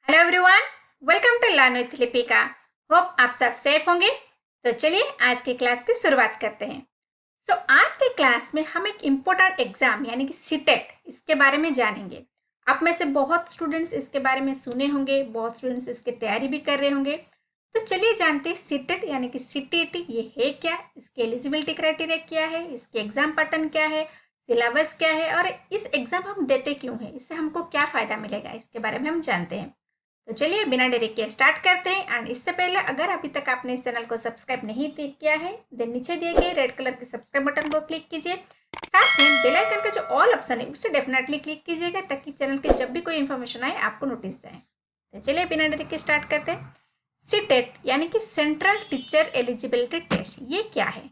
Hello everyone, welcome to learn with Lipika. Hope आप सब safe होंगे। तो चलिए आज की क्लास की शुरुआत करते हैं। आज के क्लास में हम एक इम्पोर्टेंट एग्जाम यानी कि सीटेट इसके बारे में जानेंगे। आप में से बहुत स्टूडेंट्स इसके बारे में सुने होंगे, बहुत स्टूडेंट्स इसकी तैयारी भी कर रहे होंगे। तो चलिए जानते हैं सीटेट यानी कि सीटीईटी ये है क्या, इसकी एलिजिबिलिटी क्राइटेरिया क्या है, इसके एग्जाम पैटर्न क्या है, सिलेबस क्या है और इस एग्जाम हम देते क्यों हैं, इससे हमको क्या फायदा मिलेगा, इसके बारे में हम जानते हैं। तो चलिए बिना देरी के स्टार्ट करते हैं। एंड इससे पहले अगर अभी तक आपने इस चैनल को सब्सक्राइब नहीं किया है देन नीचे दिए गए रेड कलर के सब्सक्राइब बटन को क्लिक कीजिए। साथ में बेल आइकन का जो ऑल ऑप्शन है उसे डेफिनेटली क्लिक कीजिएगा ताकि चैनल के जब भी कोई इन्फॉर्मेशन आए आपको नोटिस जाए। तो चलिए बिना देरी के स्टार्ट करते हैं। सीटेट यानी कि सेंट्रल टीचर एलिजिबिलिटी टेस्ट, ये क्या है?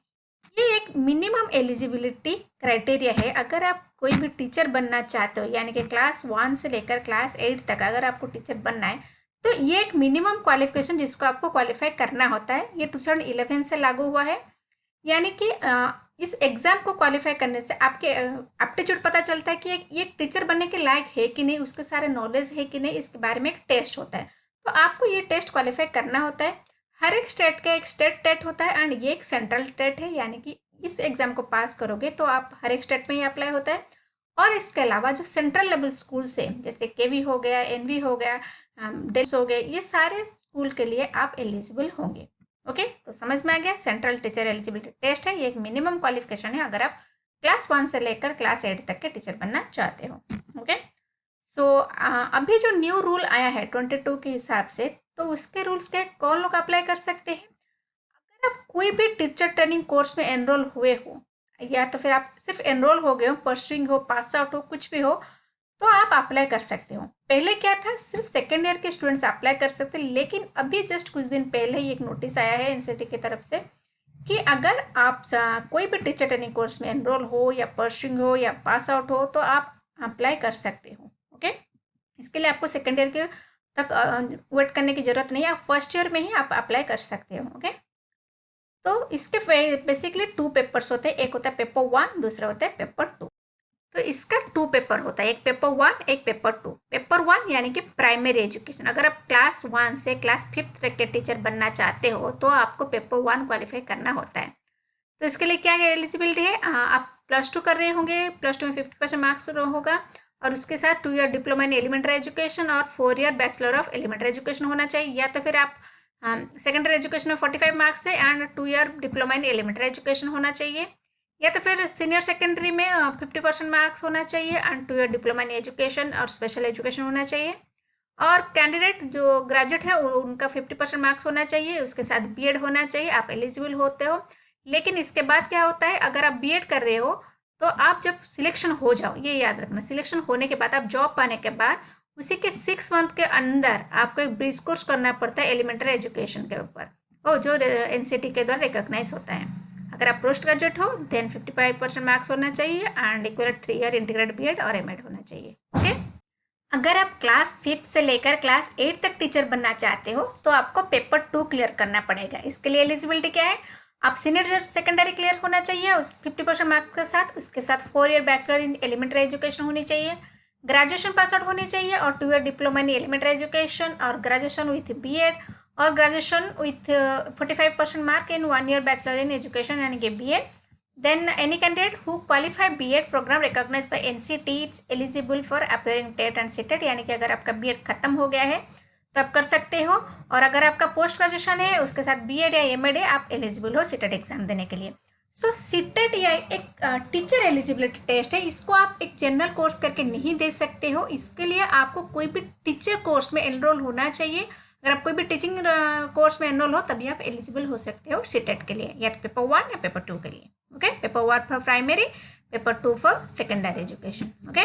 ये एक मिनिमम एलिजिबिलिटी क्राइटेरिया है। अगर आप कोई भी टीचर बनना चाहते हो यानी कि क्लास 1 से लेकर क्लास 8 तक अगर आपको टीचर बनना है तो ये एक मिनिमम क्वालिफिकेशन जिसको आपको क्वालिफाई करना होता है। ये 2011 से लागू हुआ है। यानी कि इस एग्जाम को क्वालिफाई करने से आपके एप्टीट्यूड पता चलता है कि ये टीचर बनने के लायक है कि नहीं, उसके सारे नॉलेज है कि नहीं, इसके बारे में एक टेस्ट होता है। तो आपको ये टेस्ट क्वालिफाई करना होता है। हर एक स्टेट का एक स्टेट टेट होता है एंड ये एक सेंट्रल टेट है, यानी कि इस एग्जाम को पास करोगे तो आप हर एक स्टेट में ही अप्लाई होता है। और इसके अलावा जो सेंट्रल लेवल स्कूल से जैसे केवी हो गया, एनवी हो गया, डेल्स हो गए, ये सारे स्कूल के लिए आप एलिजिबल होंगे। ओके, तो समझ में आ गया। सेंट्रल टीचर एलिजिबिलिटी टेस्ट है, ये एक मिनिमम क्वालिफिकेशन है अगर आप क्लास 1 से लेकर क्लास 8 तक के टीचर बनना चाहते हो। ओके, अभी जो न्यू रूल आया है 22 के हिसाब से, तो उसके रूल्स के कौन लोग अप्लाई कर सकते हैं? अगर आप कोई भी टीचर ट्रेनिंग कोर्स में एनरोल हुए हो या तो फिर आप सिर्फ एनरोल हो गए हो, परसुइंग हो, पास आउट हो, कुछ भी हो, तो आप अप्लाई कर सकते हो। पहले क्या था, सिर्फ सेकेंड ईयर के स्टूडेंट्स अप्लाई कर सकते, लेकिन अभी जस्ट कुछ दिन पहले ही एक नोटिस आया है एनसीटी की तरफ से कि अगर आप कोई भी टीचर ट्रेनिंग कोर्स में एनरोल हो या परसुइंग हो या पास आउट हो तो आप अप्लाई कर सकते हो। ओके, इसके लिए आपको सेकेंड ईयर के तक वेट करने की जरूरत नहीं है, आप फर्स्ट ईयर में ही आप अप्लाई कर सकते हो। ओके, तो इसके बेसिकली 2 पेपर्स होते हैं, एक होता है पेपर 1, दूसरा होता है पेपर 2। तो इसका 2 पेपर होता है, एक पेपर 1 एक पेपर 2। पेपर 1 यानी कि प्राइमरी एजुकेशन, अगर आप क्लास 1 से क्लास 5 तक के टीचर बनना चाहते हो तो आपको पेपर 1 क्वालिफाई करना होता है। तो इसके लिए क्या एलिजिबिलिटी है, आप +2 कर रहे होंगे, +2 में 50% मार्क्स होगा और उसके साथ 2 year diploma in elementary education और 4 year bachelor of elementary education होना चाहिए। या तो फिर आप सेकेंडरी एजुकेशन में 45 मार्क्स है and 2 year diploma in elementary education होना चाहिए। या तो फिर सीनियर सेकेंडरी में 50% मार्क्स होना चाहिए and 2 year diploma in education और स्पेशल एजुकेशन होना चाहिए। और कैंडिडेट जो ग्रेजुएट है उनका 50% मार्क्स होना चाहिए, उसके साथ बीएड होना चाहिए, आप एलिजिबल होते हो। लेकिन इसके बाद क्या होता है, अगर आप बीएड कर रहे हो तो आप जब सिलेक्शन हो जाओ, ये याद रखना, सिलेक्शन होने के बाद आप जॉब पाने के बाद उसी के 6 मंथ के अंदर आपको एक ब्रिज कोर्स करना पड़ता है एलिमेंट्री एजुकेशन के ऊपर, और जो एनसीटी के द्वारा रिकॉग्नाइज होता है। अगर आप पोस्ट ग्रेजुएट हो देन 55% मार्क्स होना चाहिए and equal 3 year integrated BEd और एमएड होना चाहिए। ओके, अगर आप क्लास 5 से लेकर क्लास 8 तक टीचर बनना चाहते हो तो आपको पेपर 2 क्लियर करना पड़ेगा। इसके लिए एलिजिबिलिटी क्या है, आप सीनियर सेकेंडरी क्लियर होना चाहिए उस 50% मार्क्स के साथ, उसके साथ 4 year bachelor in elementary education होनी चाहिए, ग्रेजुएशन पास आउट होनी चाहिए और 2 year diploma in elementary education और ग्रेजुएशन विथ बीएड और graduation with 45% mark in 1 year bachelor in education यानी कि BEd. Then any candidate who qualify B.Ed program recognized by NCT is eligible for appearing TET and CTET, यानी कि अगर आपका B.Ed खत्म हो गया है तो आप कर सकते हो, और अगर आपका पोस्ट ग्रेजुएशन है उसके साथ B.Ed या M.Ed है आप एलिजिबल हो CTET एग्जाम देने के लिए। CTET या एक टीचर एलिजिबिलिटी टेस्ट है, इसको आप एक जनरल कोर्स करके नहीं दे सकते हो। इसके लिए आपको कोई भी टीचर कोर्स में एनरोल होना चाहिए। अगर आप कोई भी टीचिंग कोर्स में एनरोल हो तभी आप एलिजिबल हो सकते हो सीटेट के लिए, या तो पेपर 1 या पेपर 2 के लिए। Okay, paper 1 for primary, paper 2 for secondary education. Okay,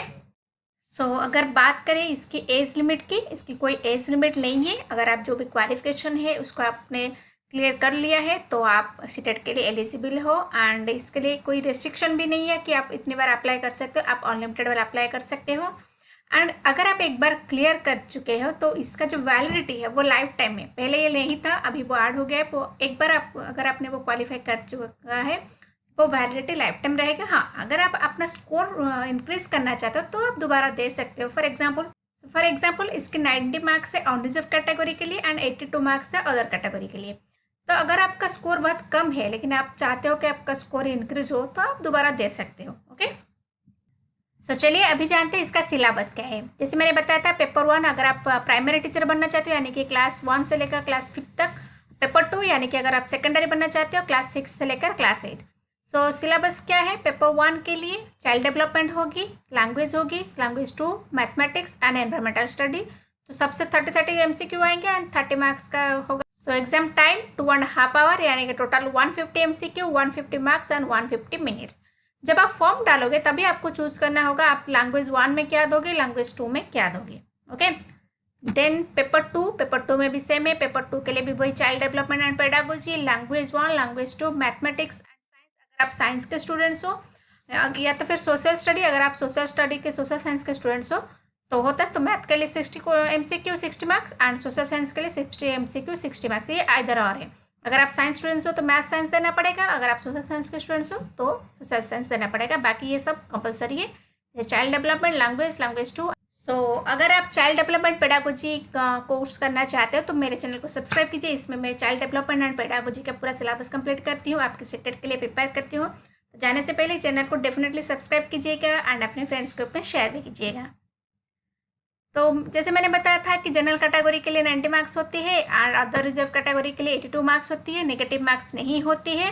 अगर बात करें इसकी एज लिमिट की, इसकी कोई एज लिमिट नहीं है। अगर आप जो भी क्वालिफिकेशन है उसको आपने क्लियर कर लिया है तो आप सीटेट के लिए एलिजिबल हो एंड इसके लिए कोई रेस्ट्रिक्शन भी नहीं है कि आप इतनी बार अप्लाई कर सकते हो, आप अनलिमिटेड बार अप्लाई कर सकते हो। एंड अगर आप एक बार क्लियर कर चुके हो तो इसका जो वैलिडिटी है वो लाइफ टाइम है, पहले ये नहीं था अभी वो ऐड हो गया है। वो एक बार आप अगर आपने वो क्वालिफाई कर चुका है वो वैलिडिटी लाइफ टाइम रहेगा। हाँ, अगर आप अपना स्कोर इंक्रीज करना चाहते हो तो आप दोबारा दे सकते हो। For example so for example इसके 90 मार्क्स है ऑन रिजर्व कैटेगरी के लिए एंड 82 मार्क्स है अदर कैटेगरी के लिए। तो अगर आपका स्कोर बहुत कम है लेकिन आप चाहते हो कि आपका स्कोर इंक्रीज हो तो आप दोबारा दे सकते हो। ओके, सो चलिए अभी जानते हैं इसका सिलेबस क्या है। जैसे मैंने बताया था पेपर 1 अगर आप प्राइमरी टीचर बनना चाहते हो यानी कि क्लास 1 से लेकर क्लास 5 तक, पेपर 2 यानी कि अगर आप सेकेंडरी बनना चाहते हो क्लास 6 से लेकर क्लास 8। सो सिलेबस क्या है, पेपर 1 के लिए चाइल्ड डेवलपमेंट होगी, language 2 mathematics and environmental study. तो सबसे 30 MCQ आएंगे एंड 30 मार्क्स का होगा। सो एग्जाम टाइम 2.5 आवर यानी कि total 150 MCQ, 150 marks and 150 minutes. जब आप फॉर्म डालोगे तभी आपको चूज करना होगा आप लैंग्वेज 1 में क्या दोगे, लैंग्वेज 2 में क्या दोगे। ओके, देन पेपर 2 में भी सेम है। पेपर 2 के लिए भी वही child development and pedagogy, language 1, language 2, mathematics and science अगर आप साइंस के स्टूडेंट्स हो, या तो फिर सोशल स्टडी अगर आप सोशल स्टडी के सोशल साइंस के स्टूडेंट्स हो तो होता है। तो मैथ के लिए 60 MCQ 60 marks and social science के लिए 60 MCQ 60 मार्क्स, ये आइदर और है। अगर आप साइंस स्टूडेंट्स हो तो मैथ साइंस देना पड़ेगा, अगर आप सोशल साइंस के स्टूडेंट्स हो तो सोशल साइंस देना पड़ेगा, बाकी ये सब कंपलसरी है। Child development, language 2। सो अगर आप चाइल्ड डेवलपमेंट पेडागोजी का कोर्स करना चाहते हो तो मेरे चैनल को सब्सक्राइब कीजिए। इसमें मैं चाइल्ड डेवलपमेंट एंड पेडागोजी का पूरा सिलेबस कंप्लीट करती हूँ, आपके सीटेट के लिए प्रिपेयर करती हूँ। तो जाने से पहले चैनल को डेफिनेटली सब्सक्राइब कीजिएगा एंड अपने फ्रेंड्स ग्रुप में शेयर भी कीजिएगा। तो जैसे मैंने बताया था कि जनरल कैटेगरी के लिए 90 मार्क्स होती है और अदर रिजर्व कैटेगरी के लिए 82 मार्क्स होती है, नेगेटिव मार्क्स नहीं होती है।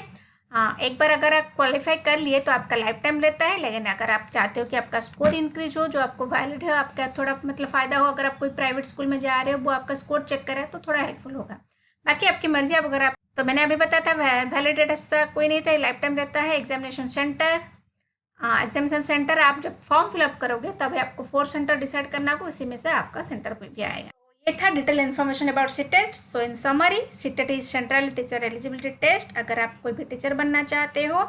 हाँ, एक बार अगर आप क्वालिफाई कर लिए तो आपका लाइफ टाइम रहता है, लेकिन अगर आप चाहते हो कि आपका स्कोर इंक्रीज हो, जो आपको वैलिड है, आपका थोड़ा मतलब फ़ायदा हो, अगर आप कोई प्राइवेट स्कूल में जा रहे हो वो आपका स्कोर चेक करे तो थोड़ा हेल्पफुल होगा। बाकी आपकी मर्जी, अब अगर आप, तो मैंने अभी बताया था वैलिडेट ऐसा कोई नहीं था, लाइफ टाइम रहता है। एग्जामिनेशन सेंटर आप जब फॉर्म फिलअप करोगे तभी आपको 4 सेंटर डिसाइड करना होगा, उसी में से आपका सेंटर कोई भी आएगा। ये था detail information about CTET. So in summary, CTET is Central Teacher Eligibility Test. अगर आप कोई भी टीचर बनना चाहते हो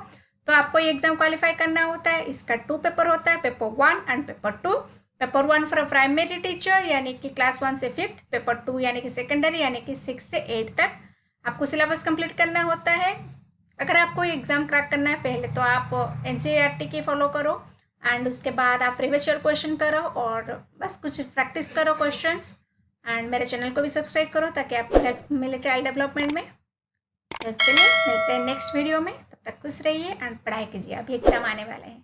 तो आपको ये एग्जाम क्वालिफाई करना होता है। इसका 2 पेपर होता है, paper 1 and paper 2। Paper 1 for primary teacher यानी कि क्लास 1 से 5, पेपर 2 यानी कि सेकेंडरी यानी कि 6 से 8 तक आपको सिलेबस कंप्लीट करना होता है। अगर आपको एग्ज़ाम क्रैक करना है पहले तो आप NCERT की फॉलो करो एंड उसके बाद आप प्रीवियस ईयर क्वेश्चन करो और बस कुछ प्रैक्टिस करो क्वेश्चंस, एंड मेरे चैनल को भी सब्सक्राइब करो ताकि आपको हेल्प मिले चाइल्ड डेवलपमेंट में। तो चलिए मिलते हैं नेक्स्ट वीडियो में, तब तक खुश रहिए एंड पढ़ाई कीजिए, अभी एग्ज़ाम आने वाले हैं।